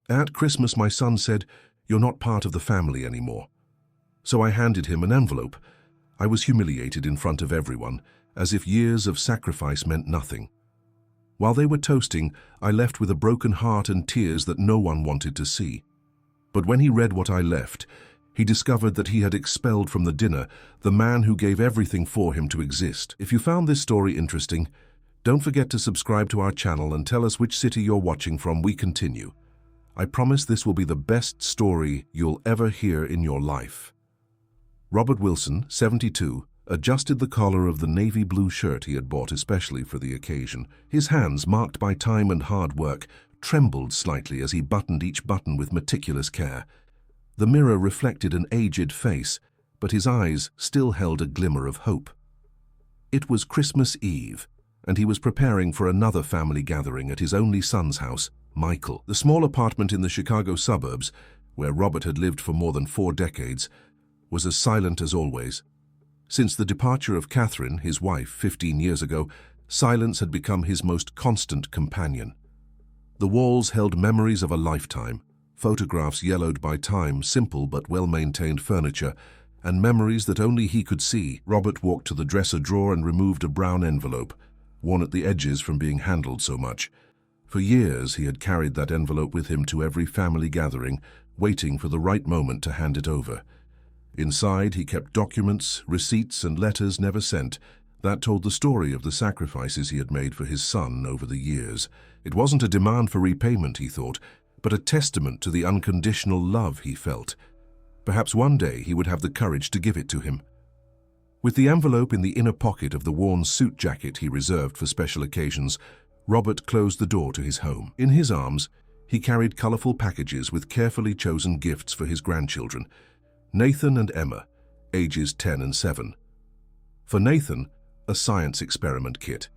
At Christmas, my son said, "You're not part of the family anymore." So I handed him an envelope. I was humiliated in front of everyone, as if years of sacrifice meant nothing. While they were toasting, I left with a broken heart and tears that no one wanted to see. But when he read what I left, he discovered that he had expelled from the dinner the man who gave everything for him to exist. If you found this story interesting, don't forget to subscribe to our channel and tell us which city you're watching from. We continue. I promise this will be the best story you'll ever hear in your life. Robert Wilson, 72, adjusted the collar of the navy blue shirt he had bought especially for the occasion. His hands, marked by time and hard work, trembled slightly as he buttoned each button with meticulous care. The mirror reflected an aged face, but his eyes still held a glimmer of hope. It was Christmas Eve, and he was preparing for another family gathering at his only son's house, Michael. The small apartment in the Chicago suburbs, where Robert had lived for more than 4 decades, was as silent as always. Since the departure of Catherine, his wife, 15 years ago, silence had become his most constant companion. The walls held memories of a lifetime, photographs yellowed by time, simple but well-maintained furniture, and memories that only he could see. Robert walked to the dresser drawer and removed a brown envelope, worn at the edges from being handled so much. For years he had carried that envelope with him to every family gathering, waiting for the right moment to hand it over. Inside, he kept documents, receipts, and letters never sent that told the story of the sacrifices he had made for his son over the years. It wasn't a demand for repayment, he thought, but a testament to the unconditional love he felt. Perhaps one day he would have the courage to give it to him. With the envelope in the inner pocket of the worn suit jacket he reserved for special occasions, Robert closed the door to his home. In his arms, he carried colorful packages with carefully chosen gifts for his grandchildren, Nathan and Emma, ages 10 and 7. For Nathan, a science experiment kit.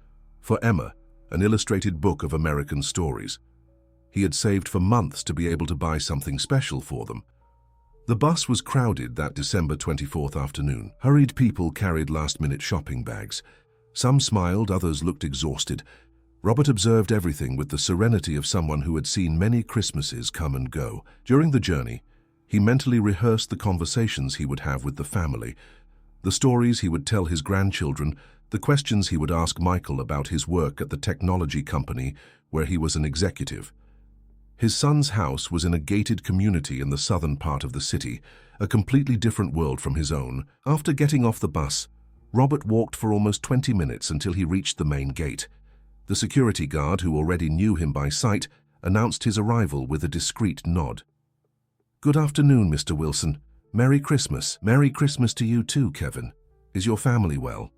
For Emma, an illustrated book of American stories. He had saved for months to be able to buy something special for them. The bus was crowded that December 24th afternoon. Hurried people carried last-minute shopping bags. Some smiled, others looked exhausted. Robert observed everything with the serenity of someone who had seen many Christmases come and go. During the journey, he mentally rehearsed the conversations he would have with the family, the stories he would tell his grandchildren, the questions he would ask Michael about his work at the technology company where he was an executive. His son's house was in a gated community in the southern part of the city, a completely different world from his own. After getting off the bus, Robert walked for almost 20 minutes until he reached the main gate. The security guard, who already knew him by sight, announced his arrival with a discreet nod. "Good afternoon, Mr. Wilson. Merry Christmas." "Merry Christmas to you too, Kevin. Is your family well?"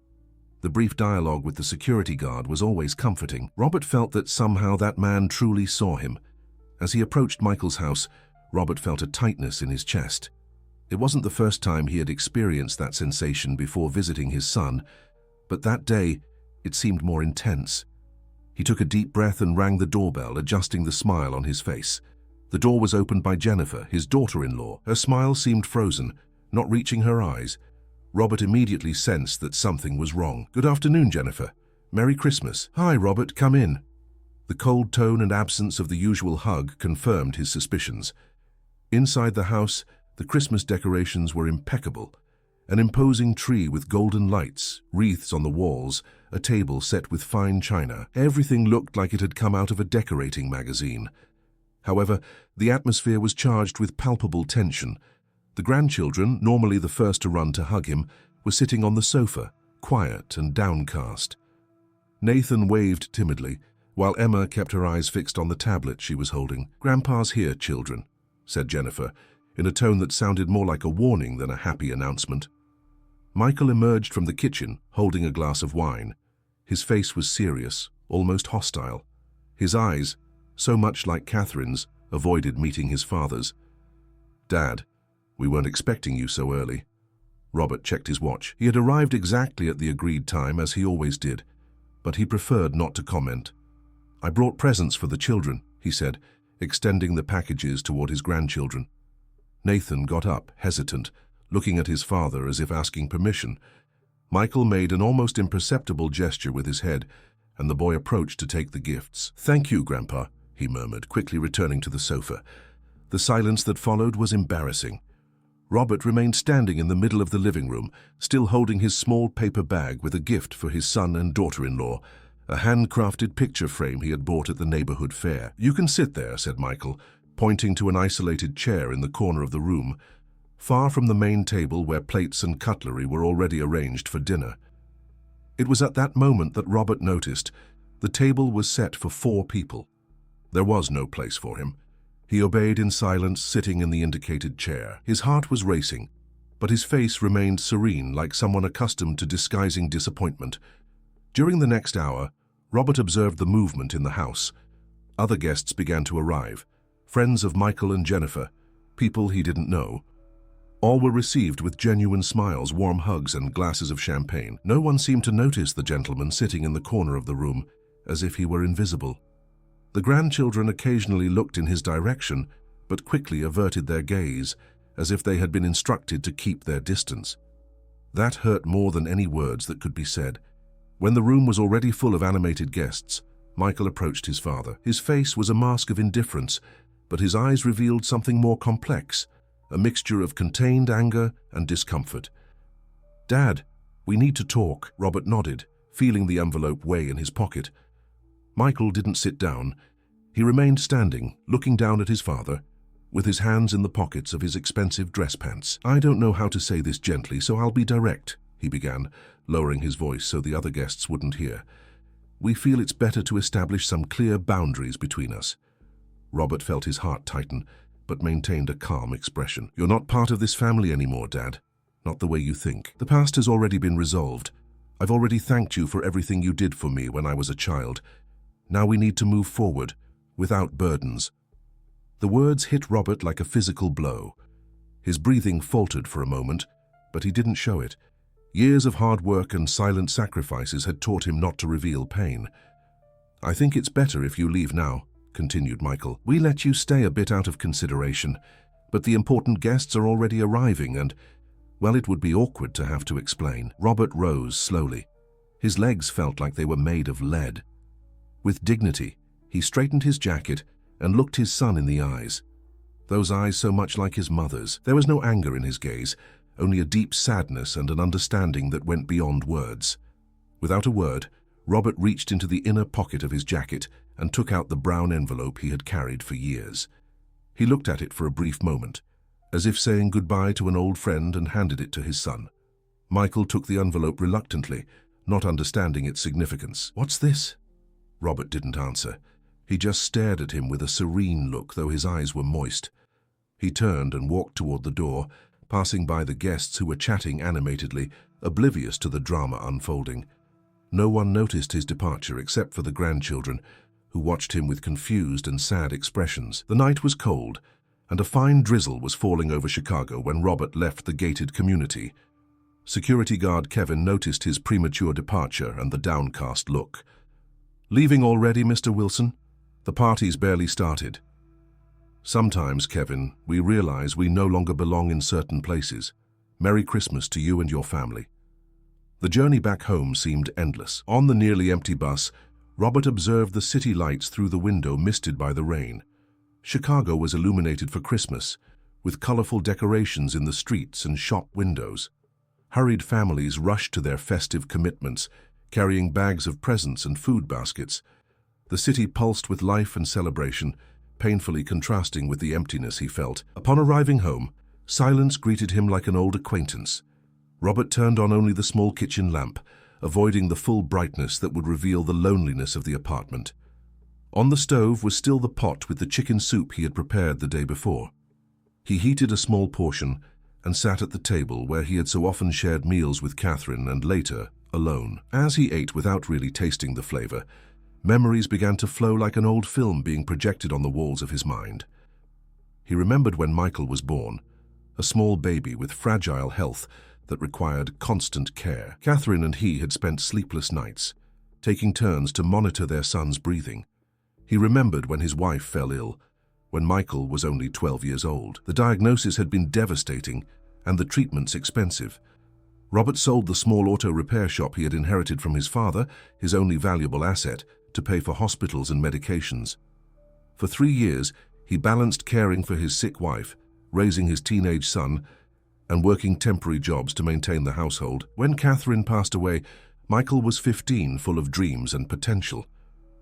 The brief dialogue with the security guard was always comforting. Robert felt that somehow that man truly saw him. As he approached Michael's house, Robert felt a tightness in his chest. It wasn't the first time he had experienced that sensation before visiting his son, but that day it seemed more intense. He took a deep breath and rang the doorbell, adjusting the smile on his face. The door was opened by Jennifer, his daughter-in-law. Her smile seemed frozen, not reaching her eyes. Robert immediately sensed that something was wrong. "Good afternoon, Jennifer. Merry Christmas." "Hi, Robert, come in." The cold tone and absence of the usual hug confirmed his suspicions. Inside the house, the Christmas decorations were impeccable. An imposing tree with golden lights, wreaths on the walls, a table set with fine china. Everything looked like it had come out of a decorating magazine. However, the atmosphere was charged with palpable tension. The grandchildren, normally the first to run to hug him, were sitting on the sofa, quiet and downcast. Nathan waved timidly, while Emma kept her eyes fixed on the tablet she was holding. "Grandpa's here, children," said Jennifer, in a tone that sounded more like a warning than a happy announcement. Michael emerged from the kitchen, holding a glass of wine. His face was serious, almost hostile. His eyes, so much like Catherine's, avoided meeting his father's. "Dad, we weren't expecting you so early." Robert checked his watch. He had arrived exactly at the agreed time, as he always did, but he preferred not to comment. "I brought presents for the children," he said, extending the packages toward his grandchildren. Nathan got up, hesitant, looking at his father as if asking permission. Michael made an almost imperceptible gesture with his head, and the boy approached to take the gifts. "Thank you, Grandpa," he murmured, quickly returning to the sofa. The silence that followed was embarrassing. Robert remained standing in the middle of the living room, still holding his small paper bag with a gift for his son and daughter-in-law, a handcrafted picture frame he had bought at the neighborhood fair. "You can sit there," said Michael, pointing to an isolated chair in the corner of the room, far from the main table where plates and cutlery were already arranged for dinner. It was at that moment that Robert noticed the table was set for 4 people. There was no place for him. He obeyed in silence, sitting in the indicated chair. His heart was racing, but his face remained serene, like someone accustomed to disguising disappointment. During the next hour, Robert observed the movement in the house. Other guests began to arrive, friends of Michael and Jennifer, people he didn't know. All were received with genuine smiles, warm hugs, and glasses of champagne. No one seemed to notice the gentleman sitting in the corner of the room, as if he were invisible. The grandchildren occasionally looked in his direction, but quickly averted their gaze, as if they had been instructed to keep their distance. That hurt more than any words that could be said. When the room was already full of animated guests, Michael approached his father. His face was a mask of indifference, but his eyes revealed something more complex, a mixture of contained anger and discomfort. "Dad, we need to talk," Robert nodded, feeling the envelope weigh in his pocket. Michael didn't sit down. He remained standing, looking down at his father, with his hands in the pockets of his expensive dress pants. "I don't know how to say this gently, so I'll be direct," he began, lowering his voice so the other guests wouldn't hear. "We feel it's better to establish some clear boundaries between us." Robert felt his heart tighten, but maintained a calm expression. "You're not part of this family anymore, Dad. Not the way you think. The past has already been resolved. I've already thanked you for everything you did for me when I was a child. Now we need to move forward, without burdens." The words hit Robert like a physical blow. His breathing faltered for a moment, but he didn't show it. Years of hard work and silent sacrifices had taught him not to reveal pain. "I think it's better if you leave now," continued Michael. "We let you stay a bit out of consideration, but the important guests are already arriving and, well, it would be awkward to have to explain." Robert rose slowly. His legs felt like they were made of lead. With dignity, he straightened his jacket and looked his son in the eyes. Those eyes so much like his mother's. There was no anger in his gaze, only a deep sadness and an understanding that went beyond words. Without a word, Robert reached into the inner pocket of his jacket and took out the brown envelope he had carried for years. He looked at it for a brief moment, as if saying goodbye to an old friend, and handed it to his son. Michael took the envelope reluctantly, not understanding its significance. "What's this?" Robert didn't answer. He just stared at him with a serene look, though his eyes were moist. He turned and walked toward the door, passing by the guests who were chatting animatedly, oblivious to the drama unfolding. No one noticed his departure except for the grandchildren, who watched him with confused and sad expressions. The night was cold, and a fine drizzle was falling over Chicago when Robert left the gated community. Security guard Kevin noticed his premature departure and the downcast look. "Leaving already, Mr. Wilson? The party's barely started." "Sometimes, Kevin, we realize we no longer belong in certain places. Merry Christmas to you and your family." The journey back home seemed endless. On the nearly empty bus, Robert observed the city lights through the window misted by the rain. Chicago was illuminated for Christmas, with colorful decorations in the streets and shop windows. Hurried families rushed to their festive commitments, carrying bags of presents and food baskets. The city pulsed with life and celebration, painfully contrasting with the emptiness he felt. Upon arriving home, silence greeted him like an old acquaintance. Robert turned on only the small kitchen lamp, avoiding the full brightness that would reveal the loneliness of the apartment. On the stove was still the pot with the chicken soup he had prepared the day before. He heated a small portion and sat at the table where he had so often shared meals with Catherine and later, alone. As he ate without really tasting the flavor, memories began to flow like an old film being projected on the walls of his mind. He remembered when Michael was born, a small baby with fragile health that required constant care. Catherine and he had spent sleepless nights, taking turns to monitor their son's breathing. He remembered when his wife fell ill, when Michael was only 12 years old. The diagnosis had been devastating and the treatments expensive. Robert sold the small auto repair shop he had inherited from his father, his only valuable asset, to pay for hospitals and medications. For 3 years, he balanced caring for his sick wife, raising his teenage son, and working temporary jobs to maintain the household. When Catherine passed away, Michael was 15, full of dreams and potential.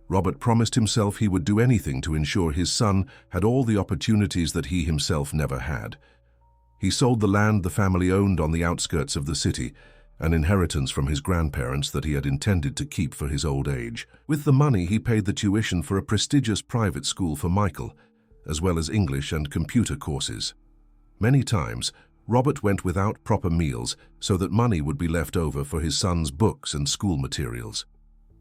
Robert promised himself he would do anything to ensure his son had all the opportunities that he himself never had. He sold the land the family owned on the outskirts of the city, an inheritance from his grandparents that he had intended to keep for his old age. With the money, he paid the tuition for a prestigious private school for Michael, as well as English and computer courses. Many times, Robert went without proper meals so that money would be left over for his son's books and school materials.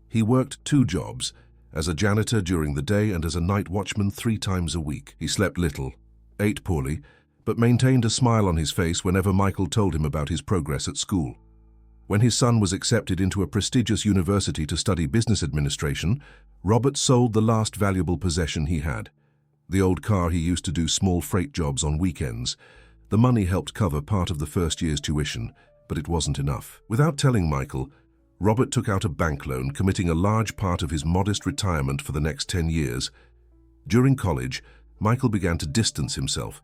He worked 2 jobs, as a janitor during the day and as a night watchman 3 times a week. He slept little, ate poorly, but maintained a smile on his face whenever Michael told him about his progress at school. When his son was accepted into a prestigious university to study business administration, Robert sold the last valuable possession he had, the old car he used to do small freight jobs on weekends. The money helped cover part of the first year's tuition, but it wasn't enough. Without telling Michael, Robert took out a bank loan, committing a large part of his modest retirement for the next 10 years. During college, Michael began to distance himself.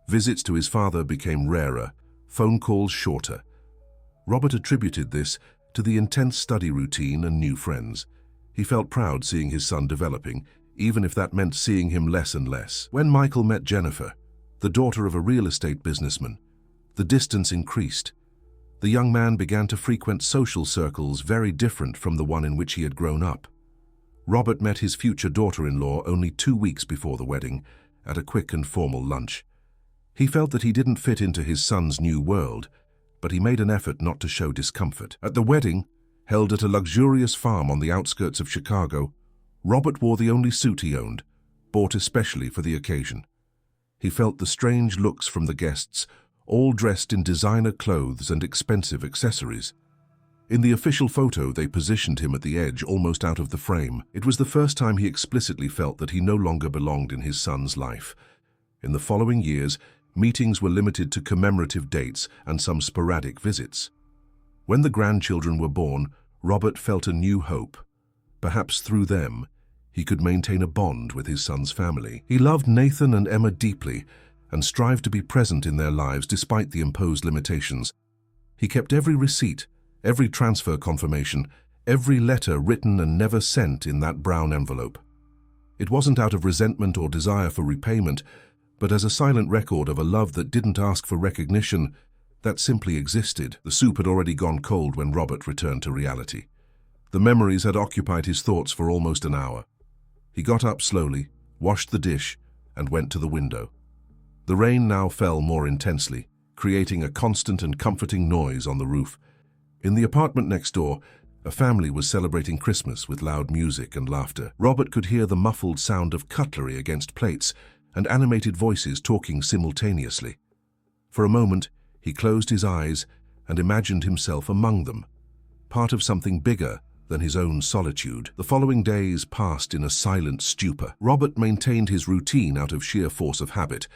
Visits to his father became rarer, phone calls shorter. Robert attributed this to the intense study routine and new friends. He felt proud seeing his son developing, even if that meant seeing him less and less. When Michael met Jennifer, the daughter of a real estate businessman, the distance increased. The young man began to frequent social circles very different from the one in which he had grown up. Robert met his future daughter-in-law only 2 weeks before the wedding, at a quick and formal lunch. He felt that he didn't fit into his son's new world, but he made an effort not to show discomfort. At the wedding, held at a luxurious farm on the outskirts of Chicago, Robert wore the only suit he owned, bought especially for the occasion. He felt the strange looks from the guests, all dressed in designer clothes and expensive accessories. In the official photo, they positioned him at the edge, almost out of the frame. It was the first time he explicitly felt that he no longer belonged in his son's life. In the following years, meetings were limited to commemorative dates and some sporadic visits. When the grandchildren were born, Robert felt a new hope. Perhaps through them, he could maintain a bond with his son's family. He loved Nathan and Emma deeply and strived to be present in their lives despite the imposed limitations. He kept every receipt, every transfer confirmation, every letter written and never sent in that brown envelope. It wasn't out of resentment or desire for repayment, but as a silent record of a love that didn't ask for recognition, that simply existed. The soup had already gone cold when Robert returned to reality. The memories had occupied his thoughts for almost an hour. He got up slowly, washed the dish, and went to the window. The rain now fell more intensely, creating a constant and comforting noise on the roof. In the apartment next door, a family was celebrating Christmas with loud music and laughter. Robert could hear the muffled sound of cutlery against plates and animated voices talking simultaneously. For a moment, he closed his eyes and imagined himself among them, part of something bigger than his own solitude. The following days passed in a silent stupor. Robert maintained his routine out of sheer force of habit.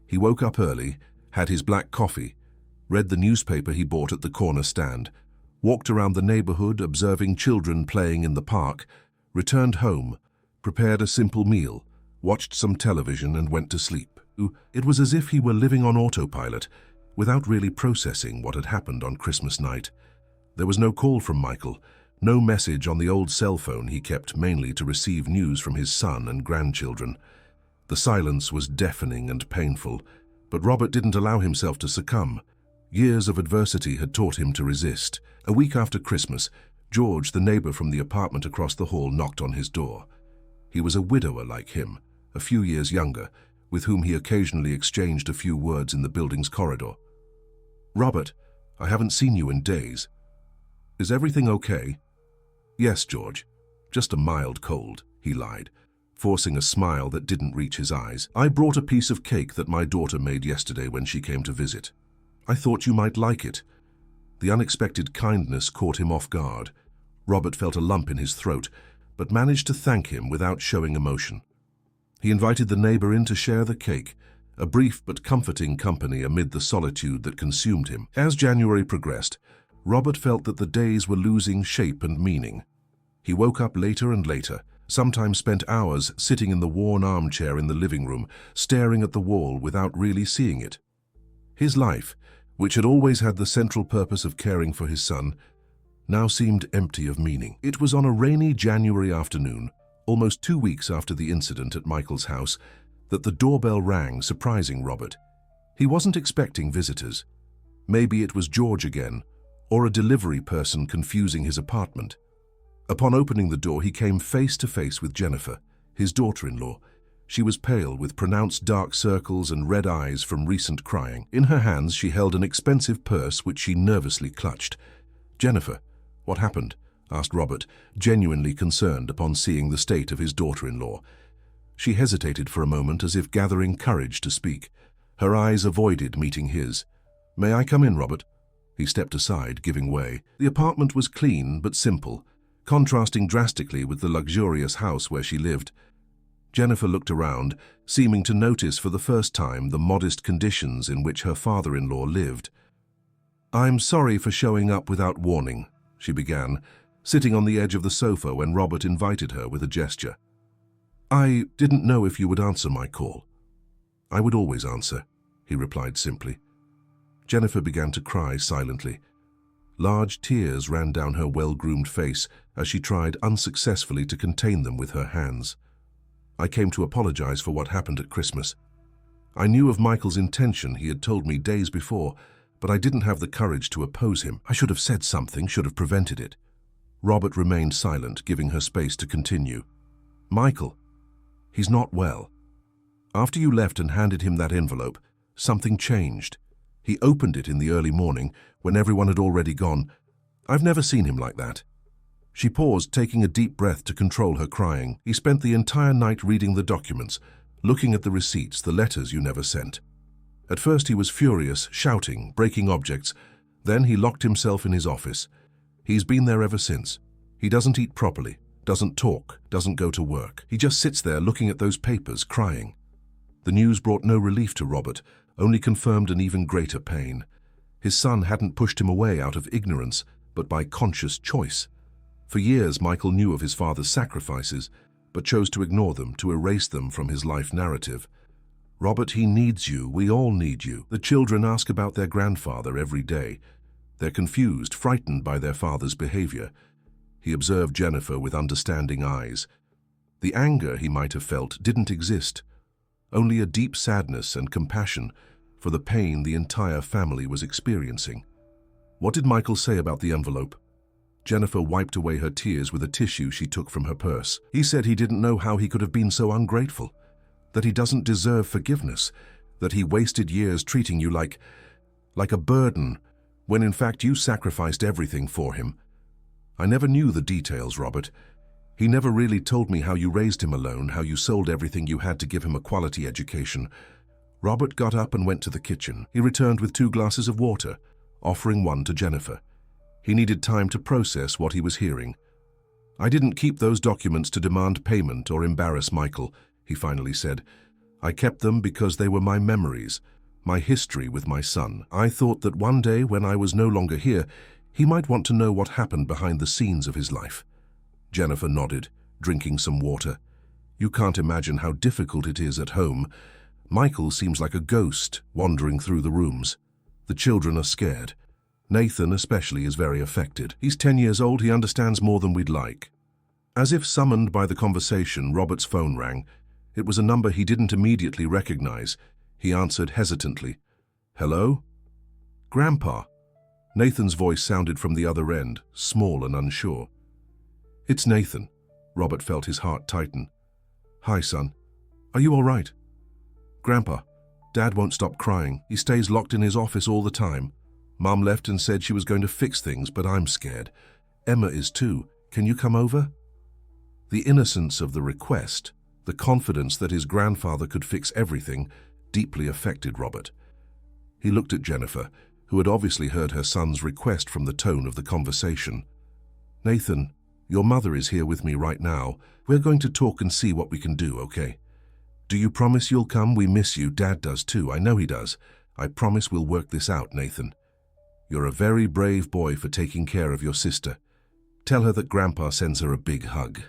He woke up early, had his black coffee, read the newspaper he bought at the corner stand, walked around the neighborhood observing children playing in the park, returned home, prepared a simple meal, watched some television and went to sleep. It was as if he were living on autopilot, without really processing what had happened on Christmas night. There was no call from Michael, no message on the old cell phone he kept mainly to receive news from his son and grandchildren. The silence was deafening and painful, but Robert didn't allow himself to succumb. Years of adversity had taught him to resist. A week after Christmas, George, the neighbor from the apartment across the hall, knocked on his door. He was a widower like him, a few years younger, with whom he occasionally exchanged a few words in the building's corridor. "Robert, I haven't seen you in days. Is everything okay?" "Yes, George. Just a mild cold," he lied, forcing a smile that didn't reach his eyes. "I brought a piece of cake that my daughter made yesterday when she came to visit. I thought you might like it." The unexpected kindness caught him off guard. Robert felt a lump in his throat, but managed to thank him without showing emotion. He invited the neighbor in to share the cake, a brief but comforting company amid the solitude that consumed him. As January progressed, Robert felt that the days were losing shape and meaning. He woke up later and later, sometimes spent hours sitting in the worn armchair in the living room, staring at the wall without really seeing it. His life, which had always had the central purpose of caring for his son, now seemed empty of meaning. It was on a rainy January afternoon, almost 2 weeks after the incident at Michael's house, that the doorbell rang, surprising Robert. He wasn't expecting visitors. Maybe it was George again, or a delivery person confusing his apartment. Upon opening the door, he came face to face with Jennifer, his daughter-in-law. She was pale, with pronounced dark circles and red eyes from recent crying. In her hands, she held an expensive purse which she nervously clutched. "Jennifer, what happened?" asked Robert, genuinely concerned upon seeing the state of his daughter-in-law. She hesitated for a moment, as if gathering courage to speak. Her eyes avoided meeting his. "May I come in, Robert?" He stepped aside, giving way. The apartment was clean but simple, contrasting drastically with the luxurious house where she lived. Jennifer looked around, seeming to notice for the first time the modest conditions in which her father-in-law lived. "I'm sorry for showing up without warning," she began, sitting on the edge of the sofa when Robert invited her with a gesture. "I didn't know if you would answer my call." "I would always answer," he replied simply. Jennifer began to cry silently. Large tears ran down her well-groomed face as she tried unsuccessfully to contain them with her hands. "I came to apologize for what happened at Christmas. I knew of Michael's intention, he had told me days before, but I didn't have the courage to oppose him. I should have said something, should have prevented it." Robert remained silent, giving her space to continue. "Michael, he's not well. After you left and handed him that envelope, something changed. He opened it in the early morning, when everyone had already gone. I've never seen him like that." She paused, taking a deep breath to control her crying. "He spent the entire night reading the documents, looking at the receipts, the letters you never sent. At first he was furious, shouting, breaking objects. Then he locked himself in his office. He's been there ever since. He doesn't eat properly, doesn't talk, doesn't go to work. He just sits there looking at those papers, crying." The news brought no relief to Robert, only confirmed an even greater pain. His son hadn't pushed him away out of ignorance, but by conscious choice. For years, Michael knew of his father's sacrifices, but chose to ignore them, to erase them from his life narrative. "Robert, he needs you. We all need you." The children ask about their grandfather every day. They're confused, frightened by their father's behavior. He observed Jennifer with understanding eyes. The anger he might have felt didn't exist. Only a deep sadness and compassion for the pain the entire family was experiencing. "What did Michael say about the envelope?" Jennifer wiped away her tears with a tissue she took from her purse. "He said he didn't know how he could have been so ungrateful, that he doesn't deserve forgiveness, that he wasted years treating you like a burden, when in fact you sacrificed everything for him. I never knew the details, Robert. He never really told me how you raised him alone, how you sold everything you had to give him a quality education." Robert got up and went to the kitchen. He returned with 2 glasses of water, offering one to Jennifer. He needed time to process what he was hearing. "I didn't keep those documents to demand payment or embarrass Michael," he finally said. "I kept them because they were my memories, my history with my son. I thought that one day, when I was no longer here, he might want to know what happened behind the scenes of his life." Jennifer nodded, drinking some water. "You can't imagine how difficult it is at home. Michael seems like a ghost wandering through the rooms. The children are scared. Nathan especially is very affected. He's 10 years old, he understands more than we'd like." As if summoned by the conversation, Robert's phone rang. It was a number he didn't immediately recognize. He answered hesitantly. "Hello?" "Grandpa." Nathan's voice sounded from the other end, small and unsure. "It's Nathan." Robert felt his heart tighten. "Hi, son. Are you all right?" "Grandpa, Dad won't stop crying. He stays locked in his office all the time. Mom left and said she was going to fix things, but I'm scared. Emma is too. Can you come over?" The innocence of the request, the confidence that his grandfather could fix everything, deeply affected Robert. He looked at Jennifer, who had obviously heard her son's request from the tone of the conversation. "Nathan, your mother is here with me right now. We're going to talk and see what we can do, okay? Do you promise you'll come? We miss you. Dad does too. I know he does. I promise we'll work this out, Nathan. You're a very brave boy for taking care of your sister. Tell her that Grandpa sends her a big hug."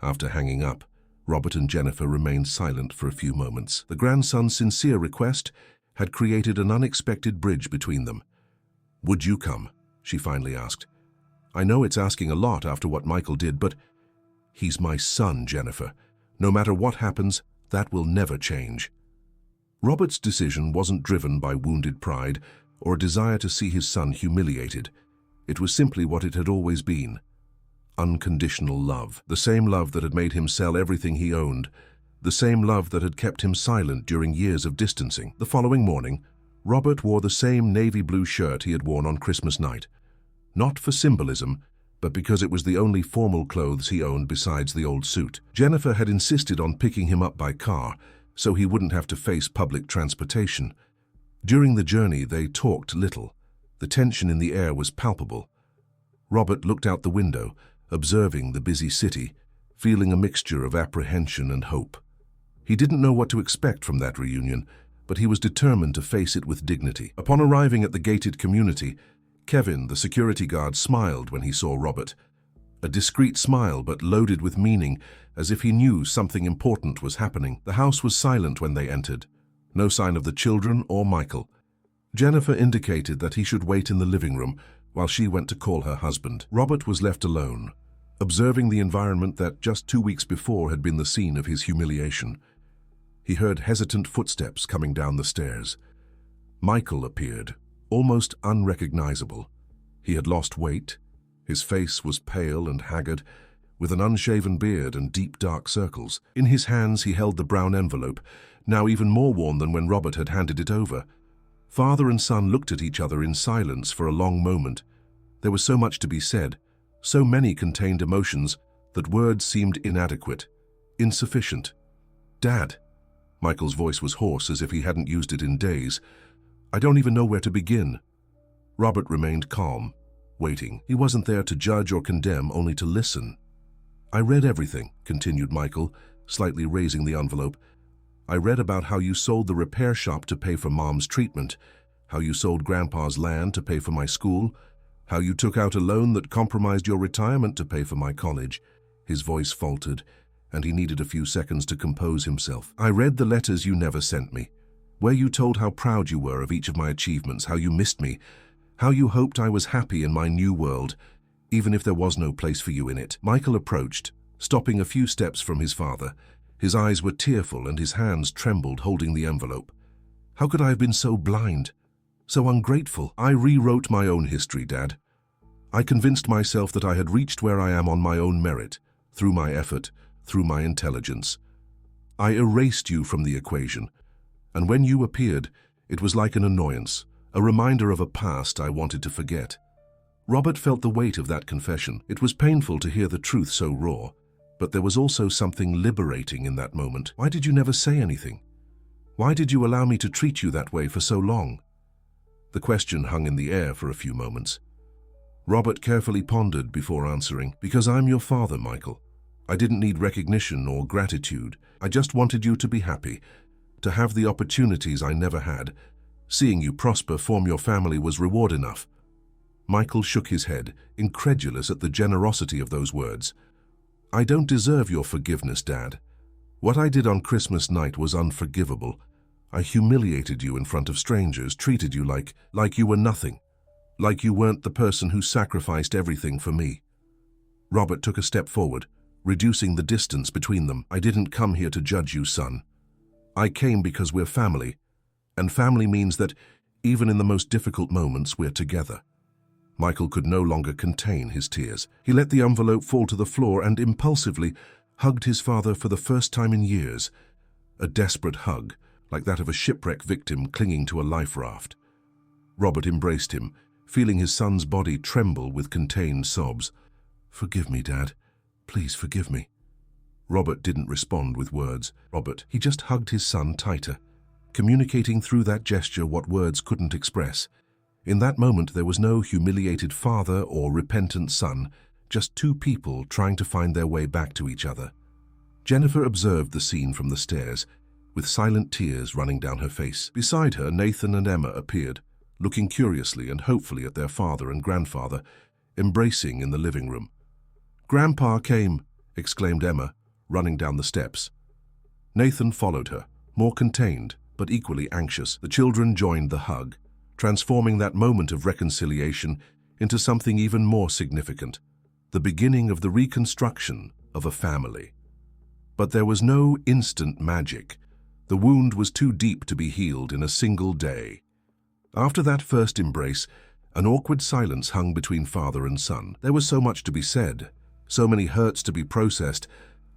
After hanging up, Robert and Jennifer remained silent for a few moments. The grandson's sincere request had created an unexpected bridge between them. "Would you come?" she finally asked. "I know it's asking a lot after what Michael did, but he's my son, Jennifer. No matter what happens, that will never change." Robert's decision wasn't driven by wounded pride or a desire to see his son humiliated. It was simply what it had always been: unconditional love. The same love that had made him sell everything he owned. The same love that had kept him silent during years of distancing. The following morning, Robert wore the same navy blue shirt he had worn on Christmas night. Not for symbolism, but because it was the only formal clothes he owned besides the old suit. Jennifer had insisted on picking him up by car, so he wouldn't have to face public transportation. During the journey, they talked little. The tension in the air was palpable. Robert looked out the window, observing the busy city, feeling a mixture of apprehension and hope. He didn't know what to expect from that reunion, but he was determined to face it with dignity. Upon arriving at the gated community, Kevin, the security guard, smiled when he saw Robert. A discreet smile, but loaded with meaning, as if he knew something important was happening. The house was silent when they entered. No sign of the children or Michael. Jennifer indicated that he should wait in the living room while she went to call her husband. Robert was left alone, observing the environment that just 2 weeks before had been the scene of his humiliation. He heard hesitant footsteps coming down the stairs. Michael appeared, almost unrecognizable. He had lost weight. His face was pale and haggard, with an unshaven beard and deep dark circles. In his hands he held the brown envelope, now even more worn than when Robert had handed it over. Father and son looked at each other in silence for a long moment. There was so much to be said, so many contained emotions, that words seemed inadequate, insufficient. "Dad." Michael's voice was hoarse, as if he hadn't used it in days. "I don't even know where to begin." Robert remained calm, waiting. He wasn't there to judge or condemn, only to listen. "I read everything," continued Michael, slightly raising the envelope. "I read about how you sold the repair shop to pay for Mom's treatment, how you sold Grandpa's land to pay for my school, how you took out a loan that compromised your retirement to pay for my college." His voice faltered, and he needed a few seconds to compose himself. "I read the letters you never sent me, where you told how proud you were of each of my achievements, how you missed me, how you hoped I was happy in my new world, even if there was no place for you in it." Michael approached, stopping a few steps from his father. His eyes were tearful and his hands trembled, holding the envelope. "How could I have been so blind, so ungrateful? I rewrote my own history, Dad. I convinced myself that I had reached where I am on my own merit, through my effort, through my intelligence. I erased you from the equation, and when you appeared, it was like an annoyance, a reminder of a past I wanted to forget." Robert felt the weight of that confession. It was painful to hear the truth so raw, but there was also something liberating in that moment. "Why did you never say anything? Why did you allow me to treat you that way for so long?" The question hung in the air for a few moments. Robert carefully pondered before answering. "Because I'm your father, Michael. I didn't need recognition or gratitude. I just wanted you to be happy, to have the opportunities I never had. Seeing you prosper, form your family was reward enough." Michael shook his head, incredulous at the generosity of those words. "I don't deserve your forgiveness, Dad. What I did on Christmas night was unforgivable. I humiliated you in front of strangers, treated you like you were nothing, like you weren't the person who sacrificed everything for me." Robert took a step forward, reducing the distance between them. "I didn't come here to judge you, son. I came because we're family, and family means that even in the most difficult moments, we're together." Michael could no longer contain his tears. He let the envelope fall to the floor and impulsively hugged his father for the first time in years. A desperate hug, like that of a shipwreck victim clinging to a life raft. Robert embraced him, feeling his son's body tremble with contained sobs. "Forgive me, Dad. Please forgive me." Robert didn't respond with words. He just hugged his son tighter, communicating through that gesture what words couldn't express. In that moment, there was no humiliated father or repentant son, just two people trying to find their way back to each other. Jennifer observed the scene from the stairs, with silent tears running down her face. Beside her, Nathan and Emma appeared, looking curiously and hopefully at their father and grandfather, embracing in the living room. "Grandpa came," exclaimed Emma, running down the steps. Nathan followed her, more contained, but equally anxious. The children joined the hug, transforming that moment of reconciliation into something even more significant, the beginning of the reconstruction of a family. But there was no instant magic. The wound was too deep to be healed in a single day. After that first embrace, an awkward silence hung between father and son. There was so much to be said, so many hurts to be processed,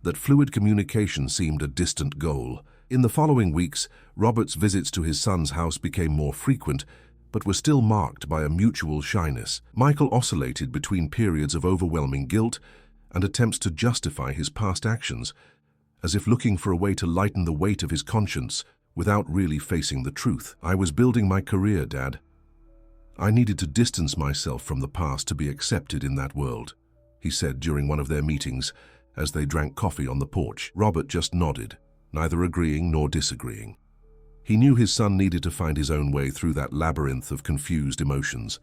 that fluid communication seemed a distant goal. In the following weeks, Robert's visits to his son's house became more frequent, but were still marked by a mutual shyness. Michael oscillated between periods of overwhelming guilt and attempts to justify his past actions, as if looking for a way to lighten the weight of his conscience without really facing the truth. "I was building my career, Dad. I needed to distance myself from the past to be accepted in that world," he said during one of their meetings as they drank coffee on the porch. Robert just nodded, neither agreeing nor disagreeing. He knew his son needed to find his own way through that labyrinth of confused emotions.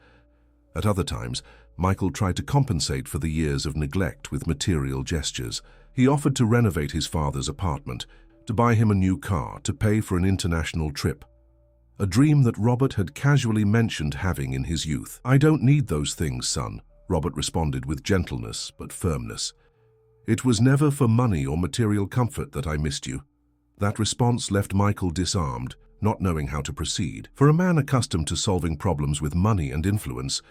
At other times, Michael tried to compensate for the years of neglect with material gestures. He offered to renovate his father's apartment, to buy him a new car, to pay for an international trip. A dream that Robert had casually mentioned having in his youth. "I don't need those things, son," Robert responded with gentleness but firmness. "It was never for money or material comfort that I missed you." That response left Michael disarmed, not knowing how to proceed. For a man accustomed to solving problems with money and influence,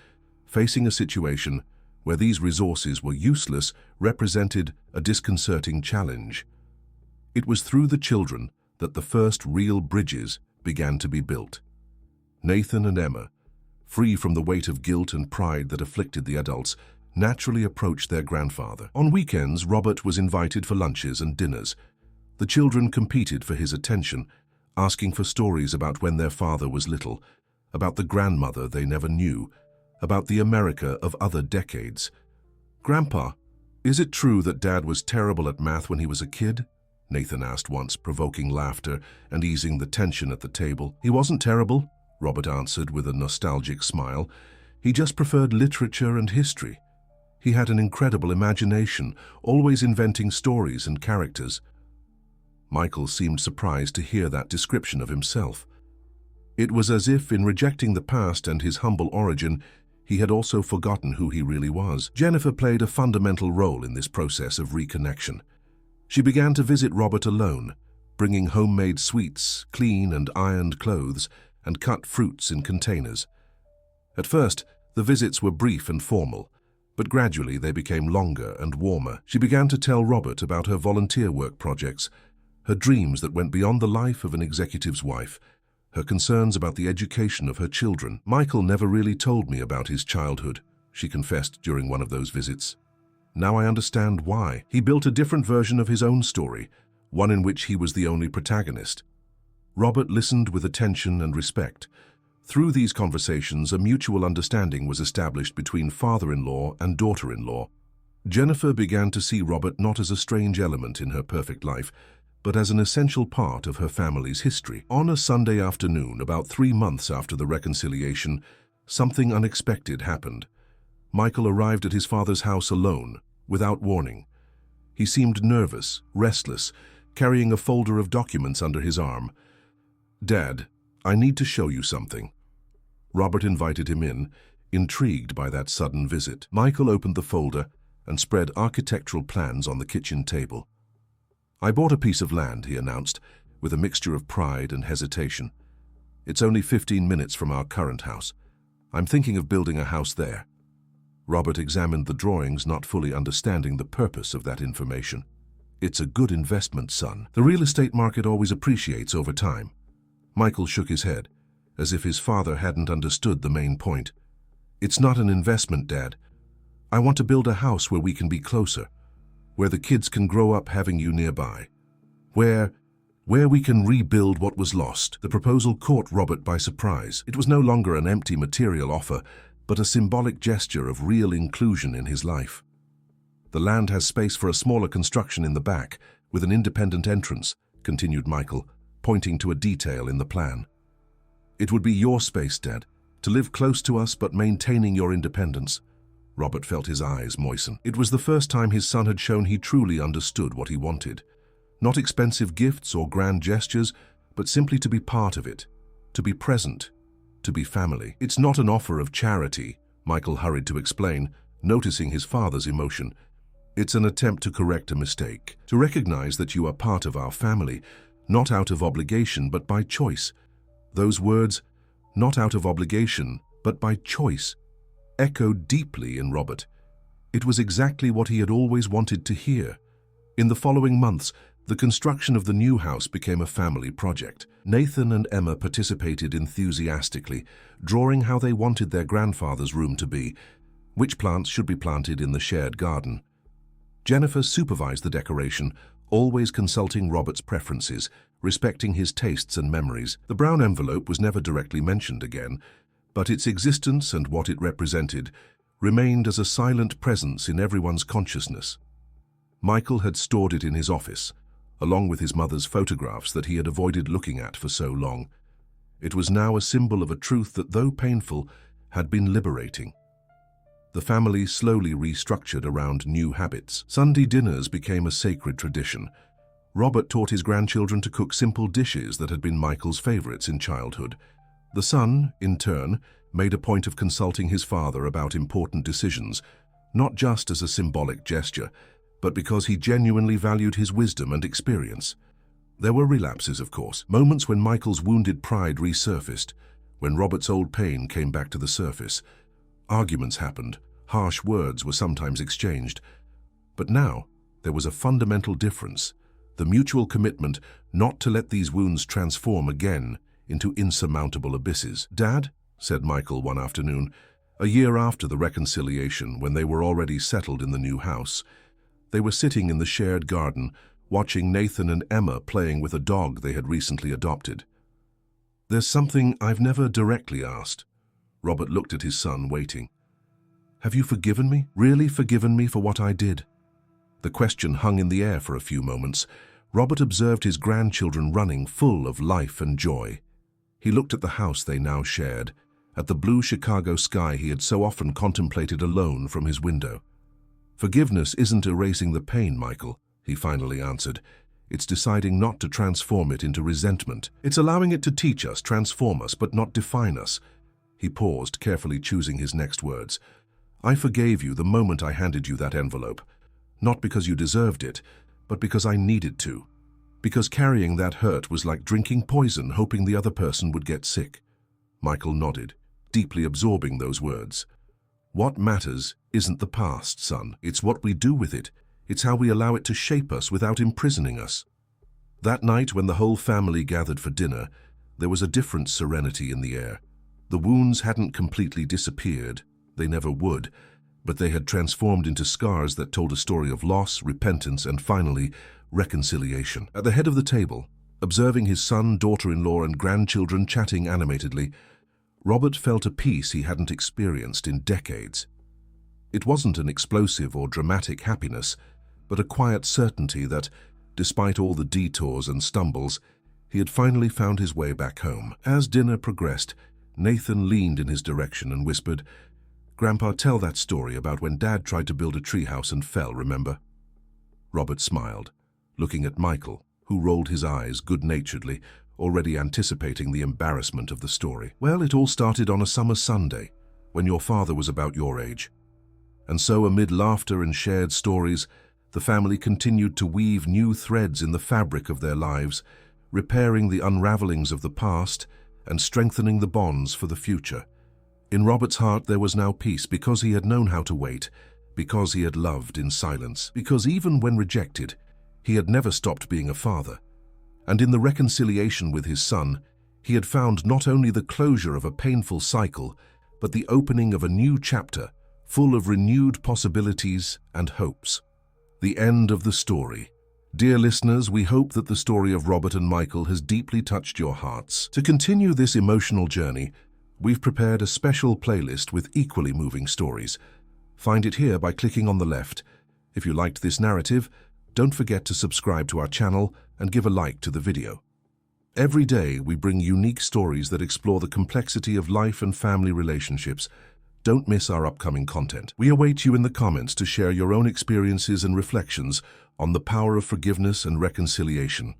facing a situation where these resources were useless represented a disconcerting challenge. It was through the children that the first real bridges began to be built. Nathan and Emma, free from the weight of guilt and pride that afflicted the adults, naturally approached their grandfather. On weekends, Robert was invited for lunches and dinners. The children competed for his attention, asking for stories about when their father was little, about the grandmother they never knew, about the America of other decades. "Grandpa, is it true that Dad was terrible at math when he was a kid?" Nathan asked once, provoking laughter and easing the tension at the table. "He wasn't terrible," Robert answered with a nostalgic smile. "He just preferred literature and history. He had an incredible imagination, always inventing stories and characters." Michael seemed surprised to hear that description of himself. It was as if, in rejecting the past and his humble origin, he had also forgotten who he really was. Jennifer played a fundamental role in this process of reconnection. She began to visit Robert alone, bringing homemade sweets, clean and ironed clothes, and cut fruits in containers. At first, the visits were brief and formal, but gradually they became longer and warmer. She began to tell Robert about her volunteer work projects, her dreams that went beyond the life of an executive's wife, her concerns about the education of her children. "Michael never really told me about his childhood," she confessed during one of those visits. "Now I understand why. He built a different version of his own story, one in which he was the only protagonist." Robert listened with attention and respect. Through these conversations, a mutual understanding was established between father-in-law and daughter-in-law. Jennifer began to see Robert not as a strange element in her perfect life, but as an essential part of her family's history. On a Sunday afternoon, about 3 months after the reconciliation, something unexpected happened. Michael arrived at his father's house alone, without warning. He seemed nervous, restless, carrying a folder of documents under his arm. "Dad, I need to show you something." Robert invited him in, intrigued by that sudden visit. Michael opened the folder and spread architectural plans on the kitchen table. "I bought a piece of land," he announced, with a mixture of pride and hesitation. "It's only 15 minutes from our current house. I'm thinking of building a house there." Robert examined the drawings, not fully understanding the purpose of that information. "It's a good investment, son. The real estate market always appreciates over time." Michael shook his head, as if his father hadn't understood the main point. "It's not an investment, Dad. I want to build a house where we can be closer, where the kids can grow up having you nearby, where we can rebuild what was lost." The proposal caught Robert by surprise. It was no longer an empty material offer, but a symbolic gesture of real inclusion in his life. "The land has space for a smaller construction in the back, with an independent entrance," continued Michael, pointing to a detail in the plan. "It would be your space, Dad, to live close to us but maintaining your independence." Robert felt his eyes moisten. It was the first time his son had shown he truly understood what he wanted. Not expensive gifts or grand gestures, but simply to be part of it, to be present, to be family. "It's not an offer of charity," Michael hurried to explain, noticing his father's emotion. "It's an attempt to correct a mistake, to recognize that you are part of our family, not out of obligation, but by choice." Those words, "not out of obligation, but by choice," echoed deeply in Robert. It was exactly what he had always wanted to hear. In the following months, the construction of the new house became a family project. Nathan and Emma participated enthusiastically, drawing how they wanted their grandfather's room to be, which plants should be planted in the shared garden. Jennifer supervised the decoration, always consulting Robert's preferences, respecting his tastes and memories. The brown envelope was never directly mentioned again, but its existence and what it represented remained as a silent presence in everyone's consciousness. Michael had stored it in his office, along with his mother's photographs that he had avoided looking at for so long. It was now a symbol of a truth that, though painful, had been liberating. The family slowly restructured around new habits. Sunday dinners became a sacred tradition. Robert taught his grandchildren to cook simple dishes that had been Michael's favorites in childhood. The son, in turn, made a point of consulting his father about important decisions, not just as a symbolic gesture, but because he genuinely valued his wisdom and experience. There were relapses, of course, moments when Michael's wounded pride resurfaced, when Robert's old pain came back to the surface. Arguments happened, harsh words were sometimes exchanged. But now, there was a fundamental difference, the mutual commitment not to let these wounds transform again into insurmountable abysses. "Dad," said Michael one afternoon, a year after the reconciliation, when they were already settled in the new house. They were sitting in the shared garden, watching Nathan and Emma playing with a dog they had recently adopted. "There's something I've never directly asked." Robert looked at his son, waiting. "Have you forgiven me? Really forgiven me for what I did?" The question hung in the air for a few moments. Robert observed his grandchildren running, full of life and joy. He looked at the house they now shared, at the blue Chicago sky he had so often contemplated alone from his window. "Forgiveness isn't erasing the pain, Michael," he finally answered. "It's deciding not to transform it into resentment. It's allowing it to teach us, transform us, but not define us." He paused, carefully choosing his next words. "I forgave you the moment I handed you that envelope. Not because you deserved it, but because I needed to. Because carrying that hurt was like drinking poison, hoping the other person would get sick." Michael nodded, deeply absorbing those words. "What matters isn't the past, son. It's what we do with it. It's how we allow it to shape us without imprisoning us." That night, when the whole family gathered for dinner, there was a different serenity in the air. The wounds hadn't completely disappeared. They never would. But they had transformed into scars that told a story of loss, repentance, and finally, reconciliation. At the head of the table, observing his son, daughter-in-law, and grandchildren chatting animatedly, Robert felt a peace he hadn't experienced in decades. It wasn't an explosive or dramatic happiness, but a quiet certainty that, despite all the detours and stumbles, he had finally found his way back home. As dinner progressed, Nathan leaned in his direction and whispered, "Grandpa, tell that story about when Dad tried to build a treehouse and fell, remember?" Robert smiled, looking at Michael, who rolled his eyes good-naturedly, already anticipating the embarrassment of the story. "Well, it all started on a summer Sunday, when your father was about your age. And so, amid laughter and shared stories, the family continued to weave new threads in the fabric of their lives, repairing the unravelings of the past and strengthening the bonds for the future. In Robert's heart there was now peace, because he had known how to wait, because he had loved in silence, because even when rejected, he had never stopped being a father. And in the reconciliation with his son, he had found not only the closure of a painful cycle, but the opening of a new chapter, full of renewed possibilities and hopes." The end of the story. Dear listeners, we hope that the story of Robert and Michael has deeply touched your hearts. To continue this emotional journey, we've prepared a special playlist with equally moving stories. Find it here by clicking on the left. If you liked this narrative, don't forget to subscribe to our channel and give a like to the video. Every day, we bring unique stories that explore the complexity of life and family relationships, Don't miss our upcoming content. We await you in the comments to share your own experiences and reflections on the power of forgiveness and reconciliation.